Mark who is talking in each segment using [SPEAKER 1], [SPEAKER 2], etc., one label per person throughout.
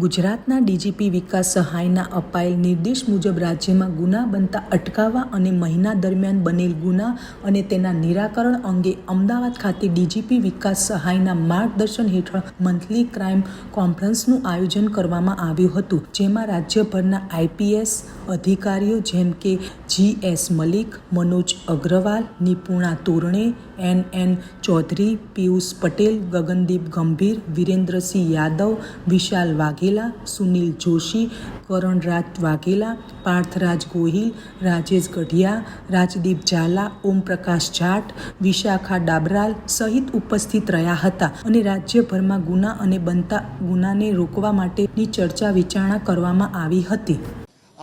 [SPEAKER 1] ગુજરાતના ડીજીપી વિકાસ સહાયના અપાયેલ નિર્દેશ મુજબ રાજ્યમાં ગુના બનતા અટકાવવા અને મહિના દરમિયાન બનેલ ગુના અને તેના નિરાકરણ અંગે અમદાવાદ ખાતે ડીજીપી વિકાસ સહાયના માર્ગદર્શન હેઠળ મંથલી ક્રાઇમ કોન્ફરન્સનું આયોજન કરવામાં આવ્યું હતું, જેમાં રાજ્યભરના આઈપીએસ અધિકારીઓ જેમ કે GS મલિક, મનોજ અગ્રવાલ, નિપુણા તોરણે, NN ચૌધરી, પિયુષ પટેલ, ગગનદીપ ગંભીર, વિરેન્દ્રસિંહ યાદવ, વિશાલ વાઘેલા, સુનિલ જોશી, કરણરાજ વાઘેલા, પાર્થરાજ ગોહિલ, રાજેશ ગઢિયા, રાજદીપ ઝાલા, ઓમપ્રકાશ જાટ, વિશાખા ડાબરાલ સહિત ઉપસ્થિત રહ્યા હતા અને રાજ્યભરમાં ગુના અને બનતા ગુનાને રોકવા માટેની ચર્ચા વિચારણા કરવામાં આવી હતી।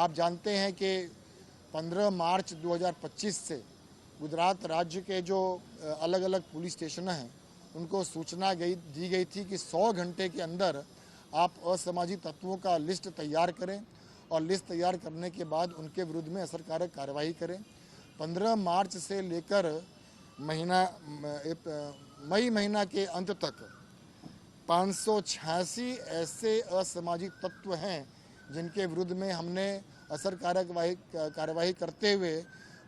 [SPEAKER 2] आप जानते हैं कि 15 मार्च 2025 से गुजरात राज्य के जो अलग अलग पुलिस स्टेशन हैं उनको सूचना दी गई थी कि 100 घंटे के अंदर आप असामाजिक तत्वों का लिस्ट तैयार करें और लिस्ट तैयार करने के बाद उनके विरुद्ध में असरकारक कार्रवाई करें। 15 मार्च से लेकर मई महीना के अंत तक 586 ऐसे असामाजिक तत्व हैं जिनके विरुद्ध में हमने असरकारक कार्रवाई करते हुए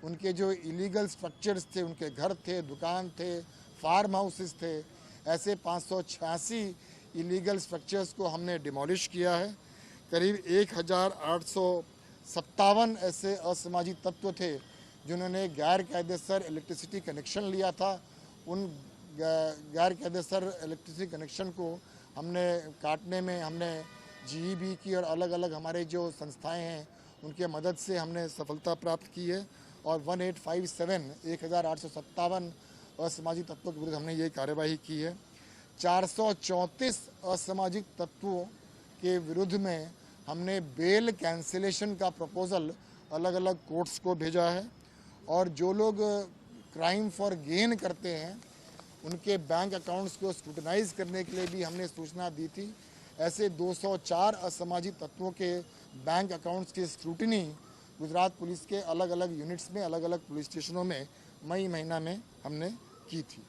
[SPEAKER 2] उनके जो इलीगल स्ट्रक्चर्स थे, उनके घर थे, दुकान थे, फार्म हाउसेस थे, ऐसे 586 इलीगल स्ट्रक्चर्स को हमने डिमोलिश किया है। करीब 1857 ऐसे असामाजिक तत्व थे जिन्होंने गैर कायदेसर इलेक्ट्रिसिटी कनेक्शन लिया था। उन गैर कायदेसर इलेक्ट्रिसिटी कनेक्शन को हमने काटने में हमने GEB की और अलग अलग हमारे जो संस्थाएं हैं उनके मदद से हमने सफलता प्राप्त की है और 1857 असामाजिक तत्वों के विरुद्ध हमने ये कार्यवाही की है। 434 असामाजिक तत्वों के विरुद्ध में हमने बेल कैंसिलेशन का प्रपोजल अलग अलग कोर्ट्स को भेजा है और जो लोग क्राइम फॉर गेन करते हैं उनके बैंक अकाउंट्स को स्क्रूटनाइज करने के लिए भी हमने सूचना दी थी। ऐसे 204 असामाजिक तत्वों के बैंक अकाउंट्स की स्क्रूटनी गुजरात पुलिस के अलग अलग यूनिट्स में, अलग अलग पुलिस स्टेशनों में मई महीना में हमने की थी।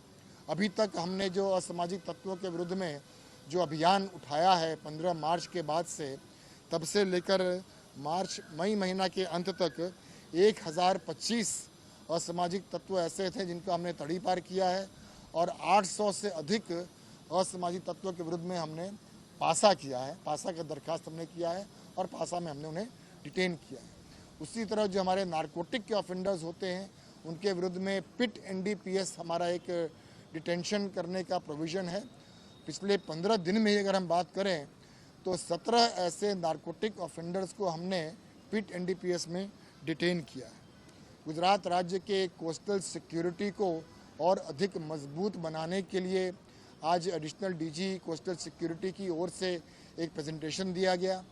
[SPEAKER 2] अभी तक हमने जो असामाजिक तत्वों के विरुद्ध में जो अभियान उठाया है 15 मार्च के बाद से, तब से लेकर मई महीना के अंत तक 1025 असामाजिक तत्व ऐसे थे जिनको हमने तड़ीपार किया है और 800 से अधिक असामाजिक तत्वों के विरुद्ध में हमने पासा किया है। पासा का दरखास्त हमने किया है और पासा में हमने उन्हें डिटेन किया है। उसी तरह जो हमारे नारकोटिक के ऑफेंडर्स होते हैं उनके विरुद्ध में पिट NDPS हमारा एक डिटेंशन करने का प्रोविज़न है। पिछले 15 दिन में अगर हम बात करें तो 17 ऐसे नारकोटिक ऑफेंडर्स को हमने पिट NDPS में डिटेन किया है। गुजरात राज्य के कोस्टल सिक्योरिटी को और अधिक मजबूत बनाने के लिए आज एडिशनल DG कोस्टल सिक्योरिटी की ओर से एक प्रेजेंटेशन दिया गया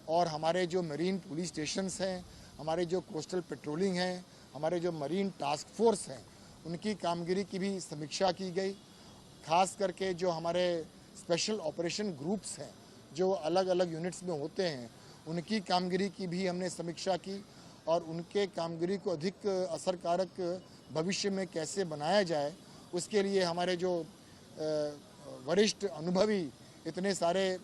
[SPEAKER 2] और हमारे जो मरीन पुलिस स्टेशंस हैं, हमारे जो कोस्टल पेट्रोलिंग हैं, हमारे जो मरीन टास्क फोर्स हैं, उनकी कामगिरी की भी समीक्षा की गई। खास करके जो हमारे स्पेशल ऑपरेशन ग्रुप्स हैं जो अलग अलग यूनिट्स में होते हैं उनकी कामगिरी की भी हमने समीक्षा की और उनके कामगिरी को अधिक असरकारक भविष्य में कैसे बनाया जाए उसके लिए हमारे जो वरिष्ठ अनुभवी इतने सारे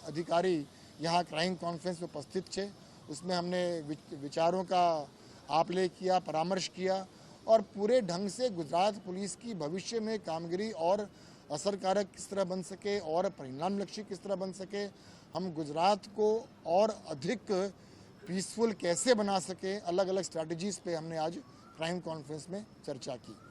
[SPEAKER 2] अधिकारी यहाँ क्राइम कॉन्फ्रेंस में उपस्थित थे, उसमें हमने विचारों का आपले किया, परामर्श किया और पूरे ढंग से गुजरात पुलिस की भविष्य में कामगिरी और असरकारक किस तरह बन सके और परिणामलक्षी किस तरह बन सके, हम गुजरात को और अधिक पीसफुल कैसे बना सके, अलग अलग स्ट्रैटेजीज़ पे हमने आज क्राइम कॉन्फ्रेंस में चर्चा की।